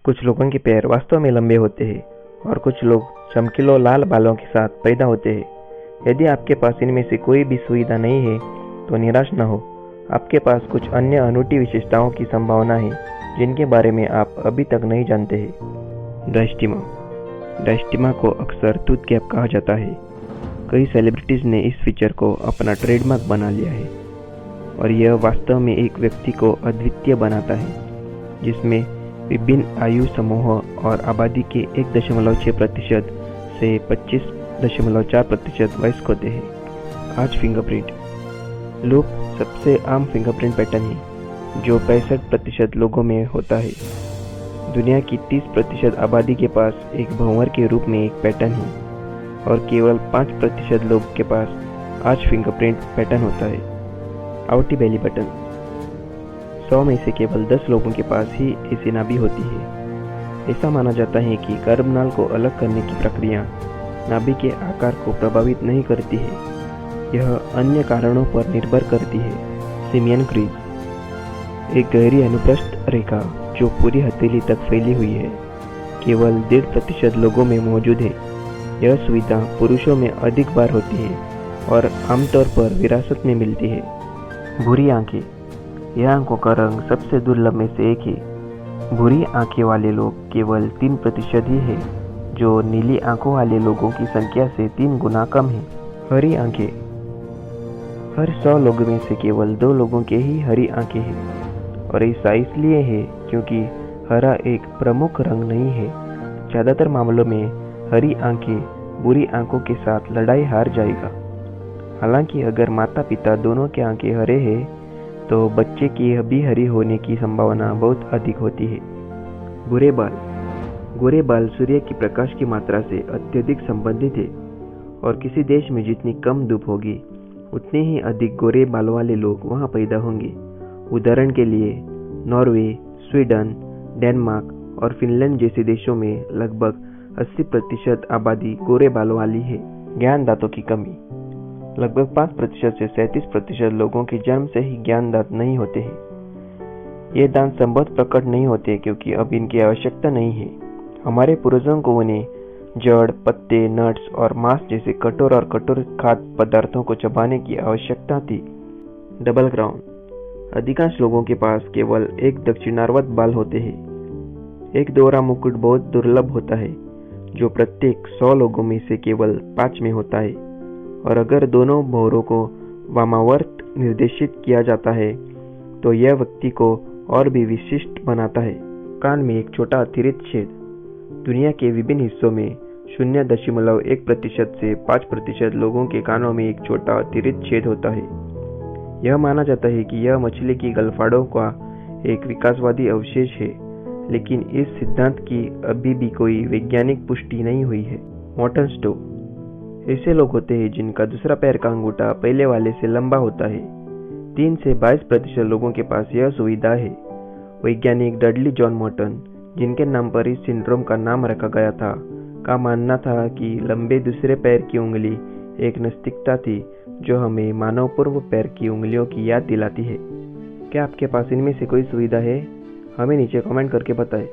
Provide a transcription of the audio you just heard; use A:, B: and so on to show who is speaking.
A: कुछ लोगों के पैर वास्तव में लंबे होते हैं और कुछ लोग चमकीले लाल बालों के साथ पैदा होते हैं। यदि आपके पास इनमें से कोई भी सुविधा नहीं है तो निराश न हो। आपके पास कुछ अन्य अनूठी विशेषताओं की संभावना है जिनके बारे में आप अभी तक नहीं जानते हैं। डायस्टीमा। डायस्टीमा को अक्सर टूथ गैप कहा जाता है। कई सेलिब्रिटीज ने इस फीचर को अपना ट्रेडमार्क बना लिया है और यह वास्तव में एक व्यक्ति को अद्वितीय बनाता है जिसमें विभिन्न आयु समूह और आबादी के 1.6% से 25.4% वयस्क होते हैं। आज फिंगरप्रिंट लूप सबसे आम फिंगरप्रिंट पैटर्न है जो 65% लोगों में होता है। दुनिया की 30% आबादी के पास एक भंवर के रूप में एक पैटर्न है और केवल 5% लोग के पास आज फिंगरप्रिंट पैटर्न होता है। आउटी बेली बटन 100 में से केवल 10 लोगों के पास ही ऐसी नाभि होती है। ऐसा माना जाता है कि गर्भनाल को अलग करने की प्रक्रिया नाभि के आकार को प्रभावित नहीं करती है, यह अन्य कारणों पर निर्भर करती है। सिमियन क्रीज एक गहरी अनुप्रस्थ रेखा जो पूरी हथेली तक फैली हुई है, केवल 1.5% लोगों में मौजूद है। यह सुविधा पुरुषों में अधिक बार होती है और आमतौर पर विरासत में मिलती है। भूरी आंखें यह आंखों का रंग सबसे दुर्लभ में से एक है। भूरी आंखें वाले लोग केवल 3% ही है, जो नीली आंखों वाले लोगों की संख्या से 3 गुना कम है। हरी आंखें हर 100 लोगों में से केवल 2 लोगों के ही हरी आंखें हैं और ऐसा इसलिए है क्योंकि हरा एक प्रमुख रंग नहीं है। ज़्यादातर मामलों में हरी आंखें बुरी आंखों के साथ लड़ाई हार जाएगा। हालांकि अगर माता पिता दोनों के आंखें हरे हैं तो बच्चे की भी हरी होने की संभावना बहुत अधिक होती है। गोरे बाल सूर्य की प्रकाश की मात्रा से अत्यधिक संबंधित है और किसी देश में जितनी कम धूप होगी उतने ही अधिक गोरे बाल वाले लोग वहां पैदा होंगे। उदाहरण के लिए नॉर्वे, स्वीडन, डेनमार्क और फिनलैंड जैसे देशों में लगभग 80% आबादी गोरे बाल वाली है। ज्ञान दांतों की कमी लगभग 5% से 37% लोगों के जन्म से ही ज्ञान दांत नहीं होते हैं। ये दांत संभवतः प्रकट नहीं होते क्योंकि अब इनकी आवश्यकता नहीं है। हमारे पूर्वजों को उन्हें जड़, पत्ते, नट्स और मांस जैसे कठोर और कठोर खाद्य पदार्थों को चबाने की आवश्यकता थी। डबल क्राउन अधिकांश लोगों के पास केवल एक दक्षिणावर्त बाल होते हैं। एक दोहरा मुकुट बहुत दुर्लभ होता है जो प्रत्येक 100 लोगों में से केवल 5 में होता है और अगर दोनों भौरों को वामावर्त निर्देशित किया जाता है तो यह व्यक्ति को और भी विशिष्ट बनाता है। कान में एक छोटा अतिरिक्त छेद दुनिया के विभिन्न हिस्सों में 0.1% से 5% लोगों के कानों में एक छोटा अतिरिक्त छेद होता है। यह माना जाता है कि यह मछली की गलफाड़ों का एक विकासवादी अवशेष है, लेकिन इस सिद्धांत की अभी भी कोई वैज्ञानिक पुष्टि नहीं हुई है। मॉर्टन स्टो ऐसे लोग होते हैं जिनका दूसरा पैर का अंगूठा पहले वाले से लंबा होता है। 3 से 22% लोगों के पास यह सुविधा है। वैज्ञानिक डडली जॉन मॉर्टन, जिनके नाम पर इस सिंड्रोम का नाम रखा गया था, का मानना था कि लंबे दूसरे पैर की उंगली एक नास्तिकता थी जो हमें मानव पूर्व पैर की उंगलियों की याद दिलाती है। क्या आपके पास इनमें से कोई सुविधा है? हमें नीचे कमेंट करके बताएं।